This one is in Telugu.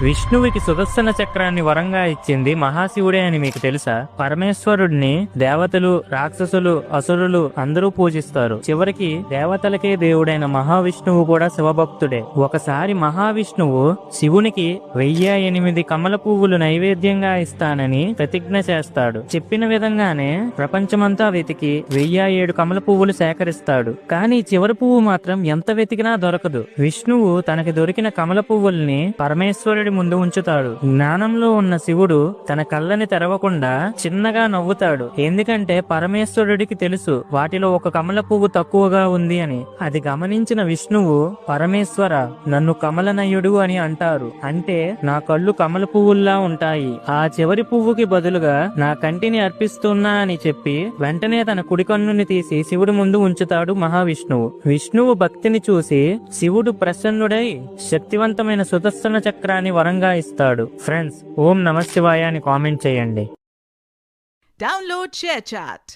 విష్ణువుకి సుదర్శన చక్రాన్ని వరంగా ఇచ్చింది మహాశివుడే అని మీకు తెలుసా? పరమేశ్వరుడిని దేవతలు, రాక్షసులు, అసురులు అందరూ పూజిస్తారు. చివరికి దేవతలకే దేవుడైన మహావిష్ణువు కూడా శివభక్తుడే. ఒకసారి మహావిష్ణువు శివునికి 1008 కమల పువ్వులు నైవేద్యంగా ఇస్తానని ప్రతిజ్ఞ చేస్తాడు. చెప్పిన విధంగానే ప్రపంచమంతా వెతికి 1007 కమల పువ్వులు సేకరిస్తాడు. కానీ చివరి పువ్వు మాత్రం ఎంత వెతికినా దొరకదు. విష్ణువు తనకి దొరికిన కమల పువ్వుల్ని పరమేశ్వరుడి ముందు ఉంచుతాడు. జ్ఞానంలో ఉన్న శివుడు తన కళ్ళని తెరవకుండా చిన్నగా నవ్వుతాడు. ఎందుకంటే పరమేశ్వరుడికి తెలుసు వాటిలో ఒక కమల పువ్వు తక్కువగా ఉంది అని. అది గమనించిన విష్ణువు, పరమేశ్వర నన్ను కమలనయుడు అని అంటారు. అంటే నా కళ్ళు కమల పువ్వుల్లా ఉంటాయి. ఆ చివరి పువ్వుకి బదులుగా నా కంటిని అర్పిస్తున్నా అని చెప్పి వెంటనే తన కుడి కన్నుని తీసి శివుడి ముందు ఉంచుతాడు మహావిష్ణువు. విష్ణువు భక్తిని చూసి శివుడు ప్రసన్నుడై శక్తివంతమైన సుదర్శన చక్రాన్ని వరంగా ఇస్తాడు. ఫ్రెండ్స్, ఓం నమః శివాయ అని కామెంట్ చేయండి. Download ShareChat.